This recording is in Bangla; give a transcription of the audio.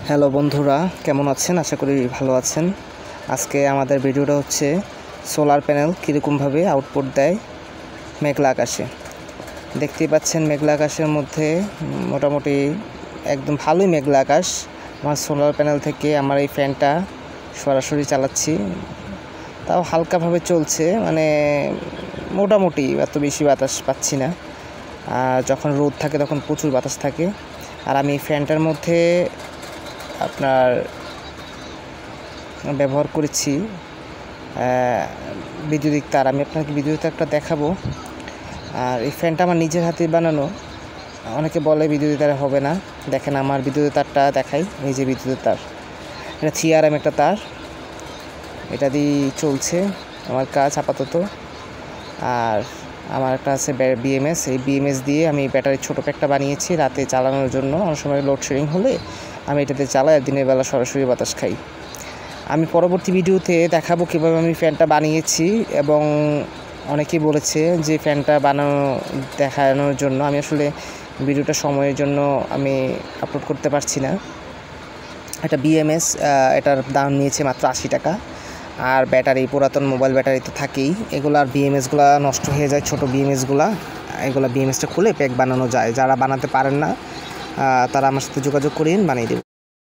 হ্যালো বন্ধুরা, কেমন আছেন? আশা করি ভালো আছেন। আজকে আমাদের ভিডিওটা হচ্ছে সোলার প্যানেল কীরকমভাবে আউটপুট দেয় মেঘলা আকাশে। দেখতেই পাচ্ছেন মেঘলা আকাশের মধ্যে মোটামুটি একদম ভালোই মেঘলা আকাশ। আমার সোলার প্যানেল থেকে আমার এই ফ্যানটা সরাসরি চালাচ্ছি, তাও হালকাভাবে চলছে, মানে মোটামুটি এত বেশি বাতাস পাচ্ছি না। আর যখন রোদ থাকে তখন প্রচুর বাতাস থাকে। আর আমি ফ্যানটার মধ্যে আপনার ব্যবহার করেছি বিদ্যুতিক তার। আমি আপনাকে বিদ্যুতিক তারটা দেখাবো। আর এই ফ্যানটা আমার নিজের হাতে বানানো। অনেকে বলে বিদ্যুতিক তারে হবে না, দেখেন আমার বিদ্যুতিক তারটা দেখাই। এই যে বিদ্যুতিক তার, এটা 3RM একটা তার, এটা দিয়ে চলছে আমার কাজ আপাতত। আর আমার একটা আছে BMS, এই BMS দিয়ে আমি ব্যাটারির ছোটো প্যাকটা বানিয়েছি রাতে চালানোর জন্য। অনেক সময় লোডশেডিং হলে আমি এটাতে চালাই, আর দিনের বেলা সরাসরি বাতাস খাই। আমি পরবর্তী ভিডিওতে দেখাবো কীভাবে আমি ফ্যানটা বানিয়েছি, এবং অনেকেই বলেছে যে ফ্যানটা দেখানোর জন্য। আমি আসলে ভিডিওটা সময়ের জন্য আমি আপলোড করতে পারছি না। এটা BMS, এটার দাম নিয়েছে মাত্র 80 টাকা। আর ব্যাটারি, পুরাতন মোবাইল ব্যাটারি তো থাকেই, এগুলো আর BMSগুলো নষ্ট হয়ে যায়, ছোটো BMSগুলো। এগুলো BMSটা খুলে প্যাক বানানো যায়। যারা বানাতে পারেন না তারা আমার সাথে যোগাযোগ করেন, বানিয়ে দেব।